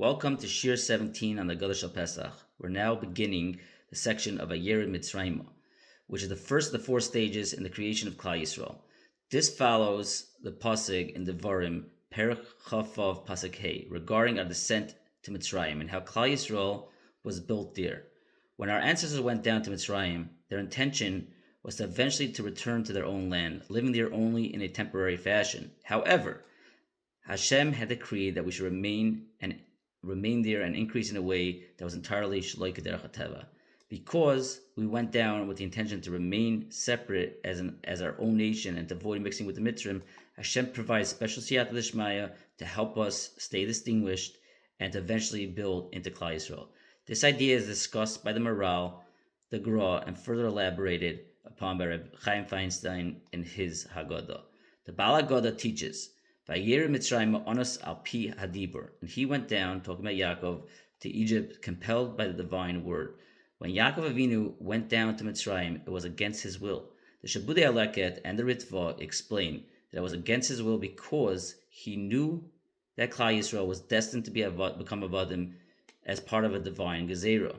Welcome to Shir 17 on the Haggadah Shel Pesach. We're now beginning the section of Vayeired Mitzraima, which is the first of the four stages in the creation of Klal Yisrael. This follows the pasuk in Devarim, Perek Chavav Pasuk Hey, regarding our descent to Mitzrayim and how Klal Yisrael was built there. When our ancestors went down to Mitzrayim, their intention was to eventually to return to their own land, living there only in a temporary fashion. However, Hashem had decreed that we should remain there and increase in a way that was entirely Shloi Kederech HaTeva. Because we went down with the intention to remain separate as our own nation and to avoid mixing with the Mitzrim, Hashem provides special siyata d'shmaya to help us stay distinguished and to eventually build into Klal Yisrael. This idea is discussed by the Maral, the Gra, and further elaborated upon by Reb Chaim Feinstein in his Haggadah. The Baal Haggadah teaches, Vayeired Mitzraima onos al pi hadibur, and he went down, talking about Yaakov, to Egypt, compelled by the divine word. When Yaakov Avinu went down to Mitzrayim, it was against his will. The Shabudei Aleket and the Ritva explain that it was against his will because he knew that Klal Yisrael was destined to become avadim as part of a divine gezerah.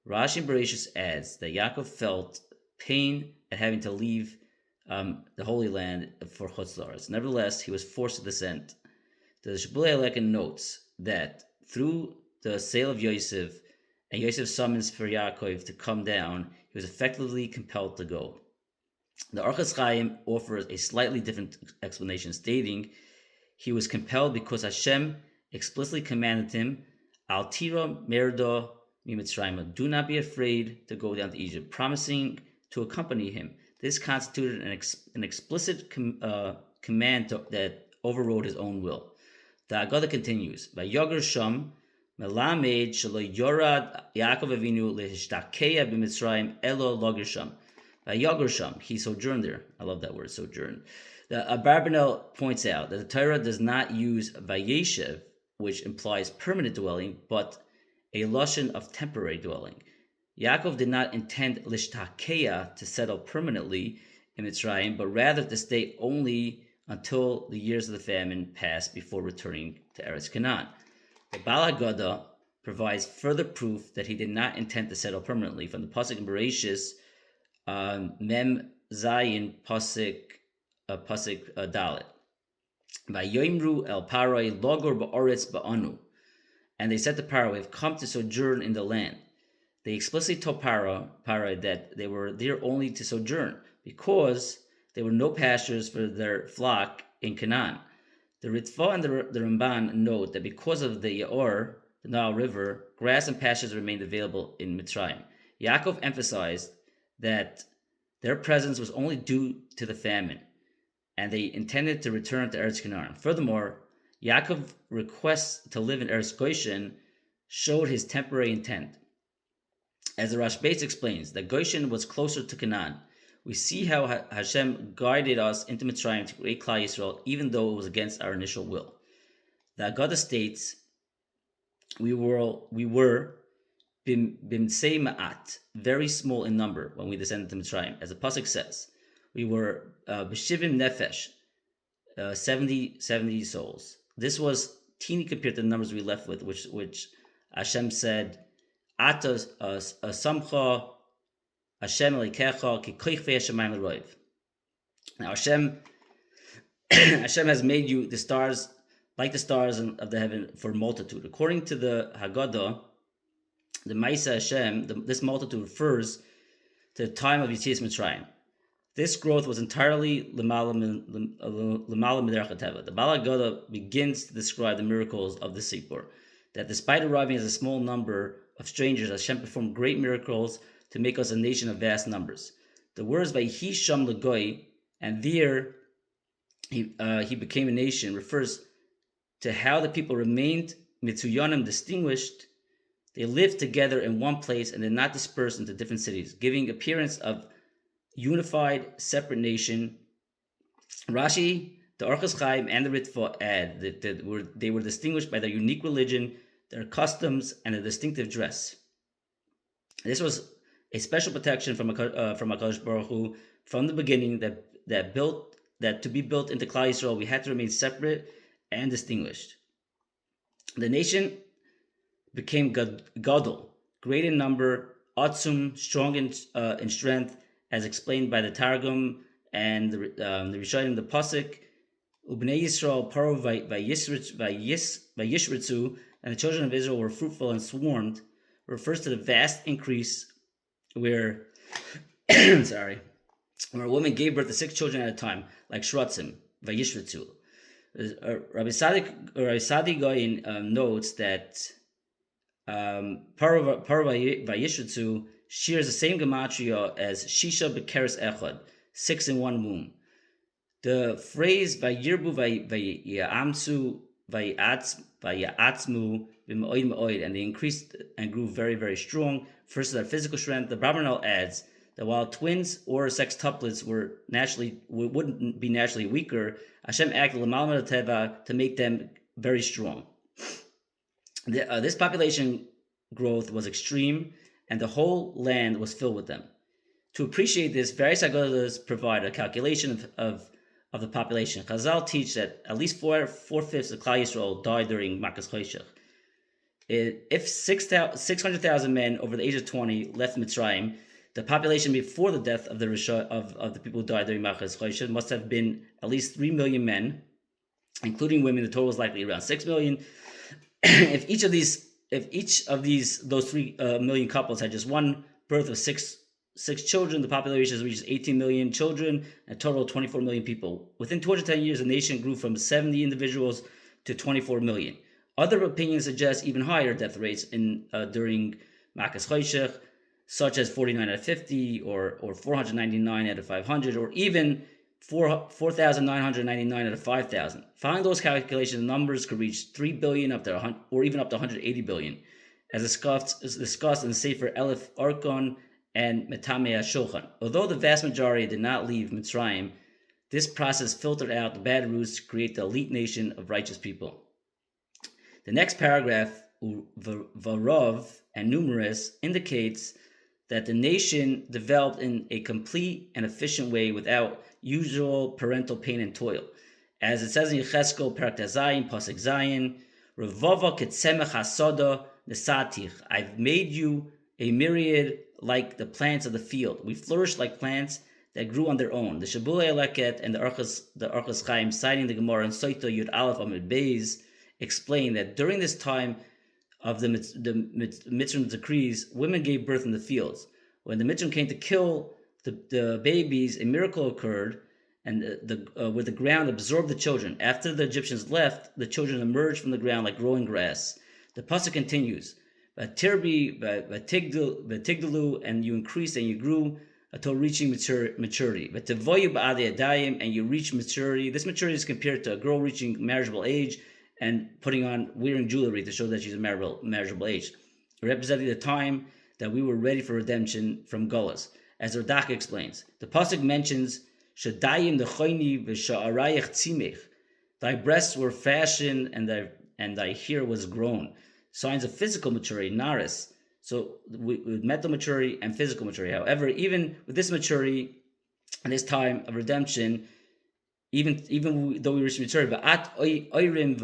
Rashi Bereshis adds that Yaakov felt pain at having to leave the Holy Land for Chutz La'aretz. Nevertheless, he was forced to descend. The Shabudei Aleket notes that through the sale of Yosef, and Yosef's summons for Yaakov to come down, he was effectively compelled to go. The Orchos Chaim offers a slightly different explanation, stating he was compelled because Hashem explicitly commanded him, Al tira merdo mi Mitzraima, do not be afraid to go down to Egypt, promising to accompany him. This constituted an explicit command that overrode his own will. The Haggadah continues, Vayoger Sham, Melamed shelo yorad Yaakov Avinu lehishtakeya b'Mitzrayim elo loger sham. Vayoger Sham, he sojourned there. I love that word, sojourn. The Abarbanel points out that the Torah does not use Vayeshev, which implies permanent dwelling, but a lashon of temporary dwelling. Yaakov did not intend lishtakeya to settle permanently in Mitzrayim, but rather to stay only until the years of the famine passed before returning to Eretz Canaan. The Baal Haggadah provides further proof that he did not intend to settle permanently from the pasuk in Bereshis, Mem Zayin pasuk Dalet. Vayoimru el Paroi logor ba'oretz ba'anu, and they said to Paro, "We have come to sojourn in the land." They explicitly told Paro that they were there only to sojourn because there were no pastures for their flock in Canaan. The Ritva and the Ramban note that because of the Yaor, the Nile River, grass and pastures remained available in Mitzrayim. Yaakov emphasized that their presence was only due to the famine, and they intended to return to Eretz Canaan. Furthermore, Yaakov's request to live in Eretz Goshen showed his temporary intent. As the Rashbetz explains, that Goshen was closer to Canaan. We see how Hashem guided us into Mitzrayim to create Klal Yisrael, even though it was against our initial will. The Haggadah states, we were bimsei ma'at, very small in number when we descended to Mitzrayim. As the pasuk says, we were b'shivim nefesh, 70 souls. This was teeny compared to the numbers we left with, which Hashem said, Ata samcha Hashem Elikecha ki koichvei hashamayim l'roiv. Now Hashem has made you the stars, like the stars of the heaven, for multitude. According to the Haggadah, the Ma'isa Hashem, this multitude refers to the time of Yetzias Mitzrayim. This growth was entirely l'mala miderech hateva. The Baal Haggadah begins to describe the miracles of the Sipur, that despite arriving as a small number of strangers, Hashem performed great miracles to make us a nation of vast numbers. The words Vayhi Sham L'Goy, and there he became a nation, refers to how the people remained mitzuyanim, distinguished. They lived together in one place and did not disperse into different cities, giving appearance of unified, separate nation. Rashi, the Orchos Chaim, and the Ritva add that they were distinguished by their unique religion, their customs, and their distinctive dress. This was a special protection from HaKadosh Baruch Hu from the beginning that to be built into Klal Yisrael, we had to remain separate and distinguished. The nation became gadol, great in number, atzum, strong in strength, as explained by the Targum and the Rishonim, the Pasuk. Ubnei Yisrael paro vayishritzu, and the children of Israel were fruitful and swarmed, refers to the vast increase where, sorry, where a woman gave birth to 6 children at a time, like Shratzim, vayishritzu. Rabbi Sadi Goyin notes that Paro Vayishritzu shares the same gematria as Shisha Bekeres Echad, 6 in one womb. The phrase Vayirbu Vayamsu Vayatzmu V'Me'oid Me'oid, and they increased and grew very, very strong, refers to their physical strength. The Brahmanel adds that while twins or sextuplets wouldn't be naturally weaker, Hashem acted l'malma teva to make them very strong. This population growth was extreme, and the whole land was filled with them. To appreciate this, various Haggadahs provide a calculation of the population. Chazal teach that at least 4/5 of Klal Yisrael died during Makas Choshech. If 600,000 men over the age of 20 left Mitzrayim, the population before the death of the people who died during Makas Choshech must have been at least 3 million men, including women. The total is likely around 6 million. If each of those 3 million couples had just one birth of six children, the population reaches 18 million children, a total of 24 million people. Within 210 years, the nation grew from 70 individuals to 24 million. Other opinions suggest even higher death rates during Makas Choshech, such as 49 out of 50, or 499 out of 500, or even 4,999 out of 5,000. Following those calculations, the numbers could reach 3 billion or even up to 180 billion, as discussed in the Sefer Elif Arkon and Metamei HaShulchan. Although the vast majority did not leave Mitzrayim, this process filtered out the bad roots to create the elite nation of righteous people. The next paragraph, Varov and numerous, indicates that the nation developed in a complete and efficient way without usual parental pain and toil. As it says in Yecheskel, Perak Zayin, Pasuk Zayin, Revava ketzemech hasoda nesatich. I've made you a myriad like the plants of the field. We flourished like plants that grew on their own. The Shabulei Eleket and the Archas Chaim, citing the Gemara in Soita Yud Aleph Amid Beis, explain that during this time of the Mitzrayim decrees, women gave birth in the fields. When the Mitzrayim came to kill the babies, a miracle occurred, and where the ground absorbed the children. After the Egyptians left, the children emerged from the ground like growing grass. The pasuk continues, "Vatirbi, vatigdalu, and you increased and you grew until reaching maturity. Vativoyu ba'adei adayim, and you reach maturity. This maturity is compared to a girl reaching marriageable age and wearing jewelry to show that she's a marriageable age, representing the time that we were ready for redemption from Gullus." As Radak explains, the pasuk mentions Shadayim dechoini v'sha'arayich tzimech. Thy breasts were fashioned and thy hair was grown. Signs of physical maturity, naris. So with mental maturity and physical maturity. However, even with this maturity and this time of redemption, even though we reached maturity, va'at oirim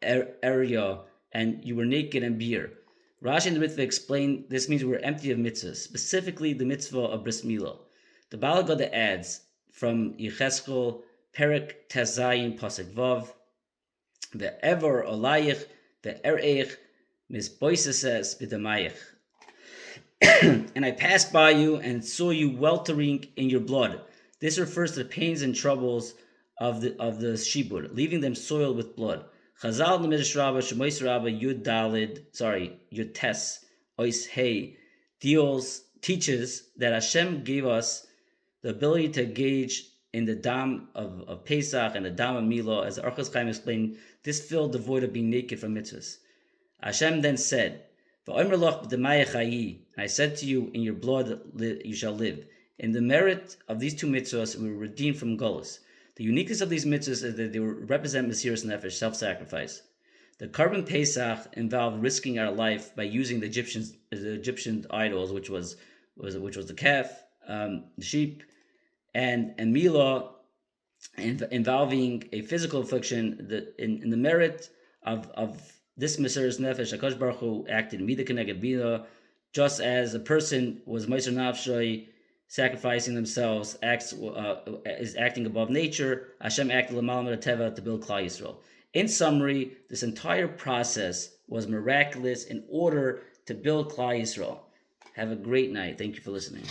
v'eria, and you were naked and bare. Rashi and the Ritva explain this means we were empty of mitzvahs, specifically the mitzvah of bris milah. The Baal Haggadah adds from Yecheskel, Perek Tezayin Pasuk Vav, ve'ever olayich ve'ereich misboiseses b'damayich. And I passed by you and saw you weltering in your blood. This refers to the pains and troubles of the shibud, leaving them soiled with blood. Chazal in the Midrash Rabbah, Shemois Rabbah, Yud Tes, Ois Hey, teaches that Hashem gave us the ability to engage in the dam of Pesach and the dam of Milah. As the Archas Chaim explained, this filled the void of being naked from mitzvahs. Hashem then said, I said to you, in your blood you shall live. In the merit of these 2 mitzvahs, we were redeemed from Gullus. The uniqueness of these mitzvahs is that they represent Mesiras Nefesh, self-sacrifice. The Karban Pesach involved risking our life by using the Egyptian idols, which was the calf, the sheep, and Milah, involving a physical affliction. In the merit of This Mesiras Nefesh, HaKadosh Baruch Hu acted Mida Keneged Mida, just as a person was Meiser Nafshay, sacrificing themselves, is acting above nature. Hashem acted L'malam Teva to build Klal Yisrael. In summary, this entire process was miraculous in order to build Klal Yisrael. Have a great night. Thank you for listening.